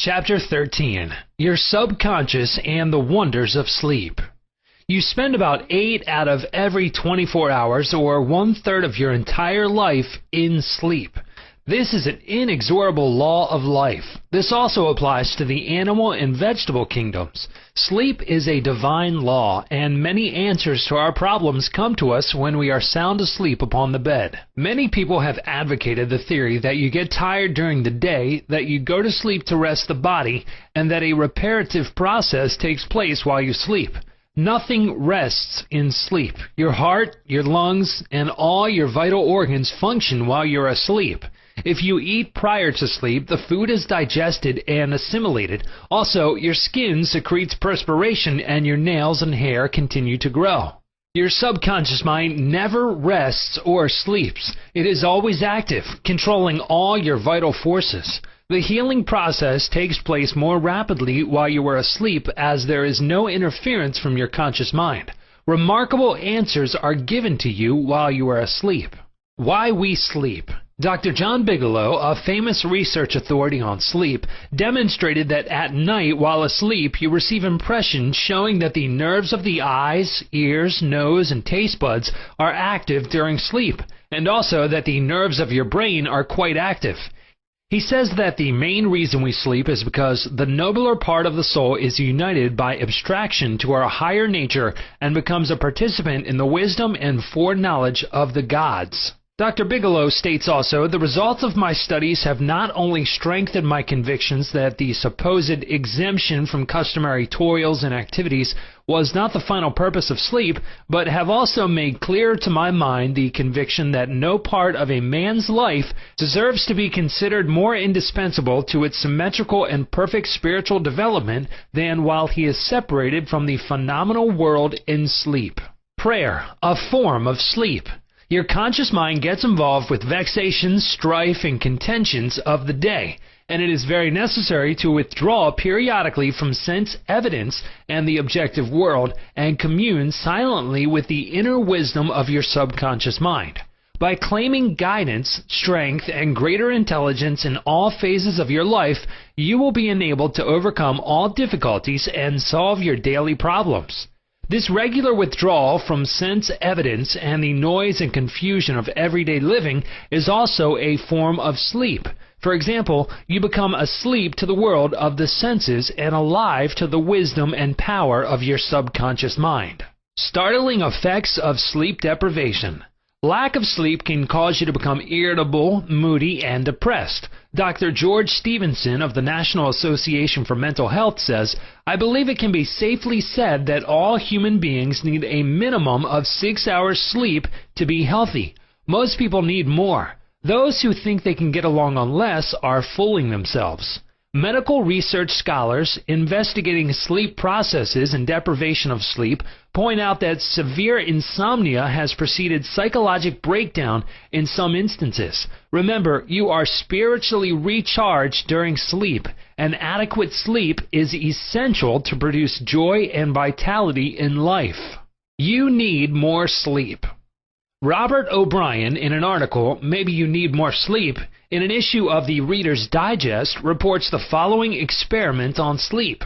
Chapter 13. Your Subconscious and the Wonders of Sleep. You spend about 8 out of every 24 hours, or 1/3 of your entire life, in sleep. This is an inexorable law of life. This also applies to the animal and vegetable kingdoms. Sleep is a divine law, and many answers to our problems come to us when we are sound asleep upon the bed. Many people have advocated the theory that you get tired during the day, that you go to sleep to rest the body, and that a reparative process takes place while you sleep. Nothing rests in sleep. Your heart, your lungs, and all your vital organs function while you're asleep. If you eat prior to sleep, the food is digested and assimilated. Also, your skin secretes perspiration and your nails and hair continue to grow. Your subconscious mind never rests or sleeps. It is always active, controlling all your vital forces. The healing process takes place more rapidly while you are asleep, as there is no interference from your conscious mind. Remarkable answers are given to you while you are asleep. Why we sleep. Dr. John Bigelow, a famous research authority on sleep, demonstrated that at night while asleep you receive impressions showing that the nerves of the eyes, ears, nose, and taste buds are active during sleep, and also that the nerves of your brain are quite active. He says that the main reason we sleep is because the nobler part of the soul is united by abstraction to our higher nature and becomes a participant in the wisdom and foreknowledge of the gods. Dr. Bigelow states also, the results of my studies have not only strengthened my convictions that the supposed exemption from customary toils and activities was not the final purpose of sleep, but have also made clear to my mind the conviction that no part of a man's life deserves to be considered more indispensable to its symmetrical and perfect spiritual development than while he is separated from the phenomenal world in sleep. Prayer, a form of sleep. Your conscious mind gets involved with vexations, strife, and contentions of the day, and it is very necessary to withdraw periodically from sense evidence and the objective world and commune silently with the inner wisdom of your subconscious mind. By claiming guidance, strength, and greater intelligence in all phases of your life, you will be enabled to overcome all difficulties and solve your daily problems. This regular withdrawal from sense evidence and the noise and confusion of everyday living is also a form of sleep. For example, you become asleep to the world of the senses and alive to the wisdom and power of your subconscious mind. Startling effects of sleep deprivation. Lack of sleep can cause you to become irritable, moody, and depressed. Dr. George Stevenson of the National Association for Mental Health says, I believe it can be safely said that all human beings need a minimum of 6 hours sleep to be healthy. Most people need more. Those who think they can get along on less are fooling themselves. Medical research scholars investigating sleep processes and deprivation of sleep point out that severe insomnia has preceded psychological breakdown in some instances. Remember, you are spiritually recharged during sleep, and adequate sleep is essential to produce joy and vitality in life. You need more sleep. Robert O'Brien, in an article, Maybe You Need More Sleep, in an issue of the Reader's Digest, reports the following experiment on sleep.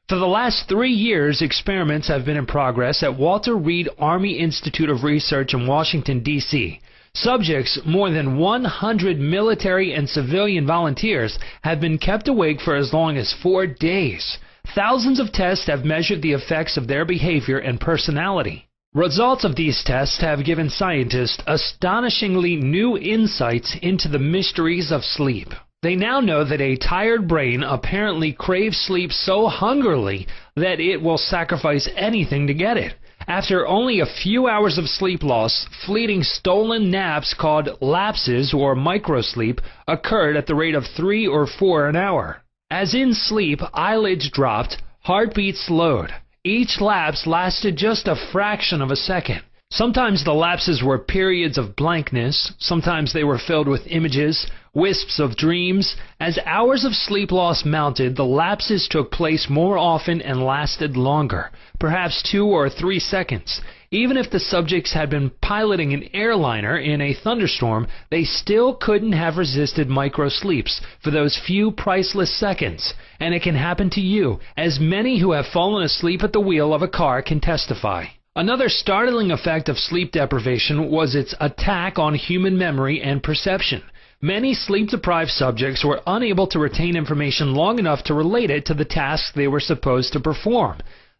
For the last 3 years, experiments have been in progress at Walter Reed Army Institute of Research in Washington, D.C. Subjects, more than 100 military and civilian volunteers, have been kept awake for as long as 4 days. Thousands of tests have measured the effects of their behavior and personality. Results of these tests have given scientists astonishingly new insights into the mysteries of sleep. They now know that a tired brain apparently craves sleep so hungrily that it will sacrifice anything to get it. After only a few hours of sleep loss, fleeting stolen naps called lapses or microsleep occurred at the rate of 3 or 4 an hour. As in sleep, eyelids dropped, heartbeat slowed. Each lapse lasted just a fraction of a second. Sometimes the lapses were periods of blankness, sometimes they were filled with images, wisps of dreams. As hours of sleep loss mounted, the lapses took place more often and lasted longer, perhaps 2 or 3 seconds. Even if the subjects had been piloting an airliner in a thunderstorm, they still couldn't have resisted micro-sleeps for those few priceless seconds. And it can happen to you, as many who have fallen asleep at the wheel of a car can testify. Another startling effect of sleep deprivation was its attack on human memory and perception. Many sleep-deprived subjects were unable to retain information long enough to relate it to the tasks they were supposed to perform.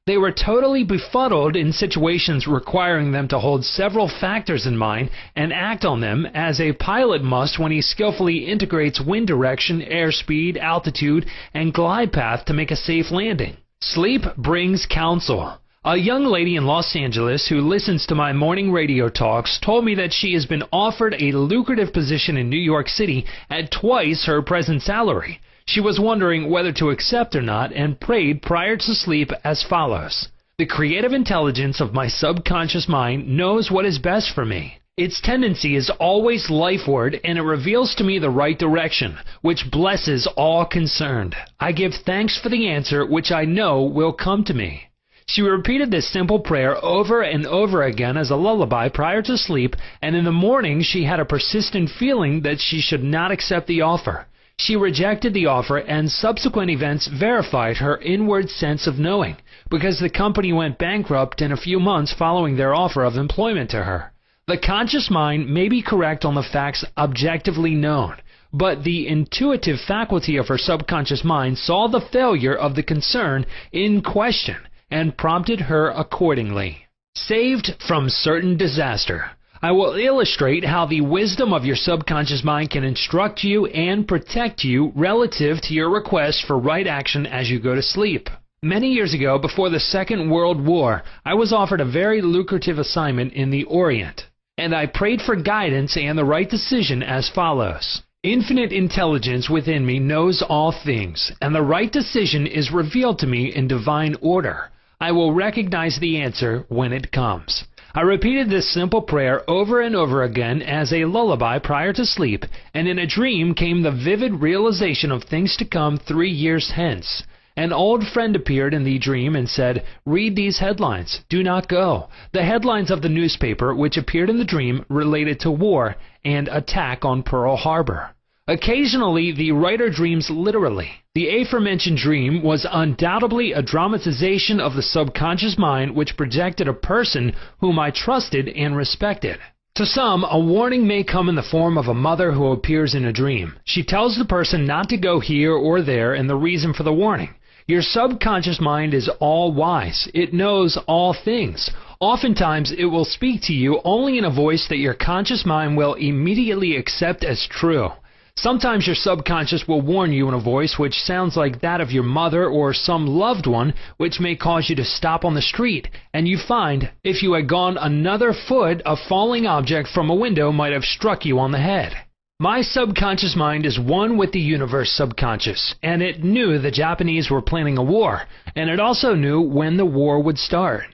They were totally befuddled in situations requiring them to hold several factors in mind and act on them, as a pilot must when he skillfully integrates wind direction, airspeed, altitude, and glide path to make a safe landing. Sleep brings counsel. A young lady in Los Angeles who listens to my morning radio talks told me that she has been offered a lucrative position in New York City at twice her present salary. She was wondering whether to accept or not and prayed prior to sleep as follows: "The creative intelligence of my subconscious mind knows what is best for me. Its tendency is always lifeward, and it reveals to me the right direction, which blesses all concerned. I give thanks for the answer which I know will come to me." She repeated this simple prayer over and over again as a lullaby prior to sleep, and in the morning she had a persistent feeling that she should not accept the offer. She rejected the offer, and subsequent events verified her inward sense of knowing, because the company went bankrupt in a few months following their offer of employment to her. The conscious mind may be correct on the facts objectively known, but the intuitive faculty of her subconscious mind saw the failure of the concern in question and prompted her accordingly. Saved from certain disaster. I will illustrate how the wisdom of your subconscious mind can instruct you and protect you relative to your request for right action as you go to sleep. Many years ago, before the Second World War, I was offered a very lucrative assignment in the Orient, and I prayed for guidance and the right decision as follows: "Infinite intelligence within me knows all things, and the right decision is revealed to me in divine order. I will recognize the answer when it comes." I repeated this simple prayer over and over again as a lullaby prior to sleep, and in a dream came the vivid realization of things to come 3 years hence. An old friend appeared in the dream and said, "Read these headlines. Do not go." The headlines of the newspaper which appeared in the dream related to war and attack on Pearl Harbor. Occasionally, the writer dreams literally. The aforementioned dream was undoubtedly a dramatization of the subconscious mind which projected a person whom I trusted and respected. To some, a warning may come in the form of a mother who appears in a dream. She tells the person not to go here or there and the reason for the warning. Your subconscious mind is all-wise. It knows all things. Oftentimes, it will speak to you only in a voice that your conscious mind will immediately accept as true. Sometimes your subconscious will warn you in a voice which sounds like that of your mother or some loved one, which may cause you to stop on the street, and you find if you had gone another foot, a falling object from a window might have struck you on the head. My subconscious mind is one with the universe subconscious, and it knew the Japanese were planning a war, and it also knew when the war would start.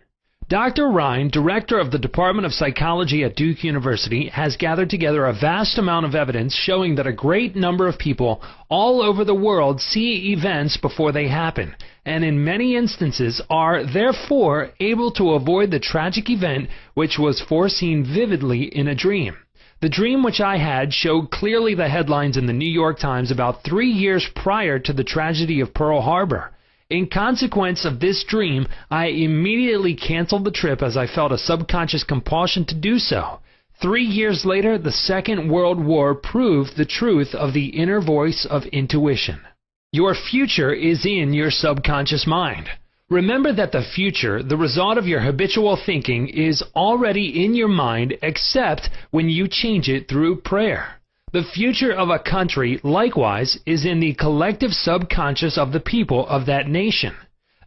Dr. Ryan, director of the Department of Psychology at Duke University, has gathered together a vast amount of evidence showing that a great number of people all over the world see events before they happen, and in many instances are, therefore, able to avoid the tragic event which was foreseen vividly in a dream. The dream which I had showed clearly the headlines in the New York Times about 3 years prior to the tragedy of Pearl Harbor. In consequence of this dream, I immediately canceled the trip as I felt a subconscious compulsion to do so. 3 years later, the Second World War proved the truth of the inner voice of intuition. Your future is in your subconscious mind. Remember that the future, the result of your habitual thinking, is already in your mind except when you change it through prayer. The future of a country, likewise, is in the collective subconscious of the people of that nation.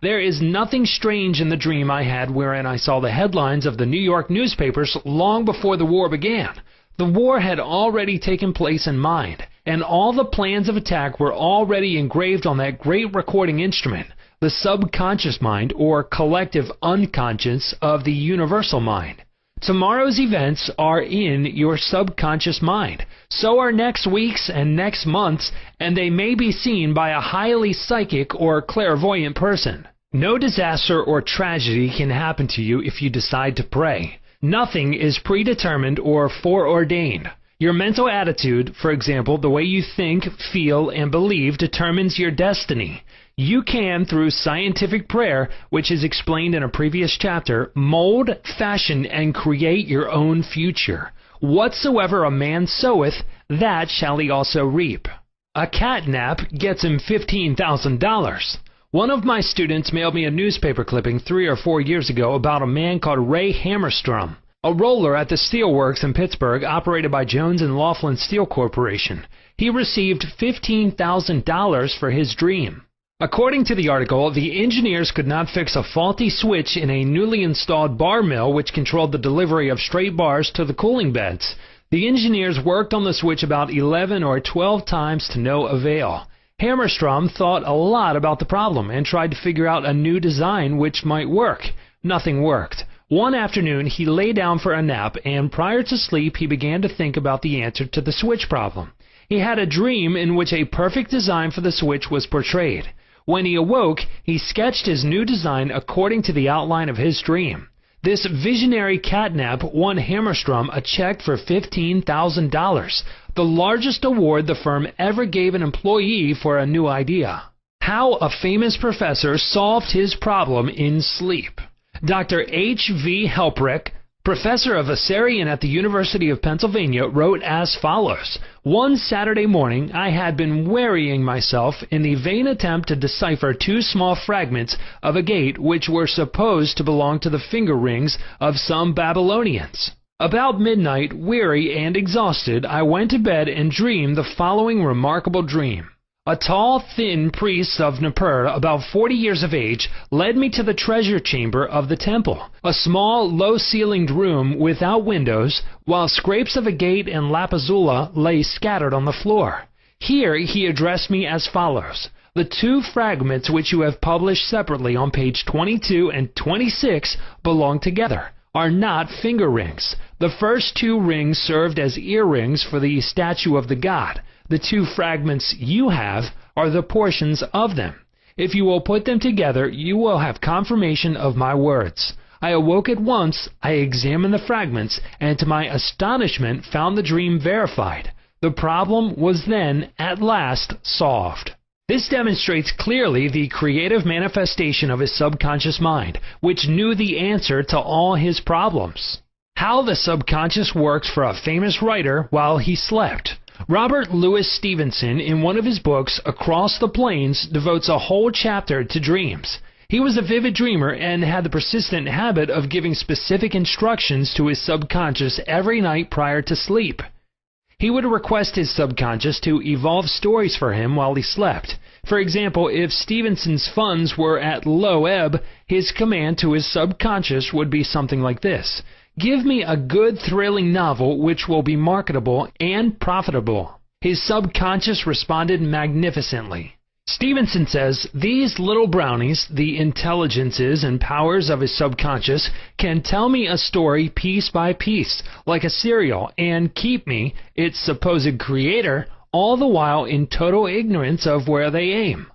There is nothing strange in the dream I had wherein I saw the headlines of the New York newspapers long before the war began. The war had already taken place in mind, and all the plans of attack were already engraved on that great recording instrument, the subconscious mind, or collective unconscious of the universal mind. Tomorrow's events are in your subconscious mind. So are next week's and next month's, and they may be seen by a highly psychic or clairvoyant person. No disaster or tragedy can happen to you if you decide to pray. Nothing is predetermined or foreordained. Your mental attitude, for example, the way you think, feel, and believe, determines your destiny. You can, through scientific prayer, which is explained in a previous chapter, mold, fashion, and create your own future. Whatsoever a man soweth, that shall he also reap. A cat nap gets him $15,000. One of my students mailed me a newspaper clipping 3 or 4 years ago about a man called Ray Hammerstrom, a roller at the steelworks in Pittsburgh operated by Jones and Laughlin Steel Corporation. He received $15,000 for his dream. According to the article, the engineers could not fix a faulty switch in a newly installed bar mill which controlled the delivery of straight bars to the cooling beds. The engineers worked on the switch about 11 or 12 times to no avail. Hammerstrom thought a lot about the problem and tried to figure out a new design which might work. Nothing worked. One afternoon, he lay down for a nap, and prior to sleep, he began to think about the answer to the switch problem. He had a dream in which a perfect design for the switch was portrayed. When he awoke, he sketched his new design according to the outline of his dream. This visionary catnap won Hammerstrom a check for $15,000, the largest award the firm ever gave an employee for a new idea. How a famous professor solved his problem in sleep. Dr. H.V. Helprich, professor of Assyrian at the University of Pennsylvania, wrote as follows: "One Saturday morning I had been wearying myself in the vain attempt to decipher 2 small fragments of a gate which were supposed to belong to the finger rings of some Babylonians. About midnight, weary and exhausted, I went to bed and dreamed the following remarkable dream. A tall, thin priest of Nippur, about 40 years of age, led me to the treasure chamber of the temple, a small, low-ceilinged room without windows, while scrapes of a gate and lapazula lay scattered on the floor. Here he addressed me as follows: the 2 fragments which you have published separately on page 22 and 26 belong together, are not finger rings. The first 2 rings served as earrings for the statue of the god. The 2 fragments you have are the portions of them. If you will put them together, you will have confirmation of my words." I awoke at once, I examined the fragments, and to my astonishment found the dream verified. The problem was then, at last, solved. This demonstrates clearly the creative manifestation of his subconscious mind, which knew the answer to all his problems. How the subconscious works for a famous writer while he slept. Robert Louis Stevenson, in one of his books, Across the Plains, devotes a whole chapter to dreams. He was a vivid dreamer and had the persistent habit of giving specific instructions to his subconscious every night prior to sleep. He would request his subconscious to evolve stories for him while he slept. For example, if Stevenson's funds were at low ebb, his command to his subconscious would be something like this: "Give me a good, thrilling novel which will be marketable and profitable." His subconscious responded magnificently. Stevenson says, "These little brownies, the intelligences and powers of his subconscious, can tell me a story piece by piece, like a serial, and keep me, its supposed creator, all the while in total ignorance of where they aim."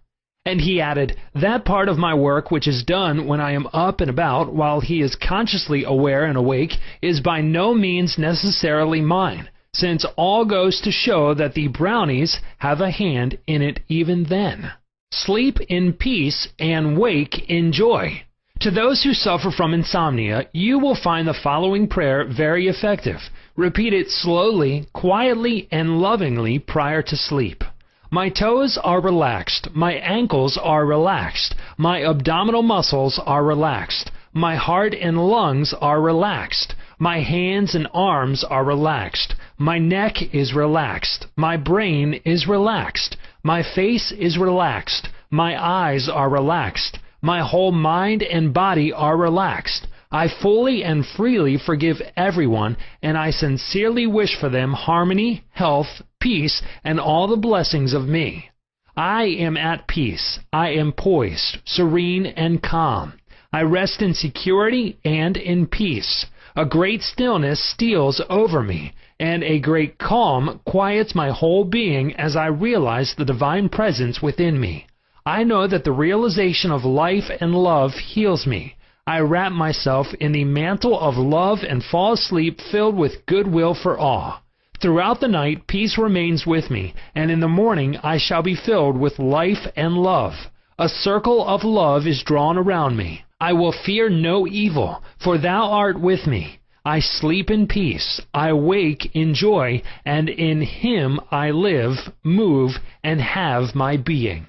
And he added, "That part of my work which is done when I am up and about while he is consciously aware and awake is by no means necessarily mine, since all goes to show that the brownies have a hand in it even then." Sleep in peace and wake in joy. To those who suffer from insomnia, you will find the following prayer very effective. Repeat it slowly, quietly, and lovingly prior to sleep. My toes are relaxed. My ankles are relaxed. My abdominal muscles are relaxed. My heart and lungs are relaxed. My hands and arms are relaxed. My neck is relaxed. My brain is relaxed. My face is relaxed. My eyes are relaxed. My whole mind and body are relaxed. I fully and freely forgive everyone, and I sincerely wish for them harmony, health, peace, and all the blessings of me. I am at peace. I am poised, serene, and calm. I rest in security and in peace. A great stillness steals over me, and a great calm quiets my whole being as I realize the divine presence within me. I know that the realization of life and love heals me. I wrap myself in the mantle of love and fall asleep filled with goodwill for all. Throughout the night, peace remains with me, and in the morning I shall be filled with life and love. A circle of love is drawn around me. I will fear no evil, for thou art with me. I sleep in peace, I wake in joy, and in him I live, move, and have my being.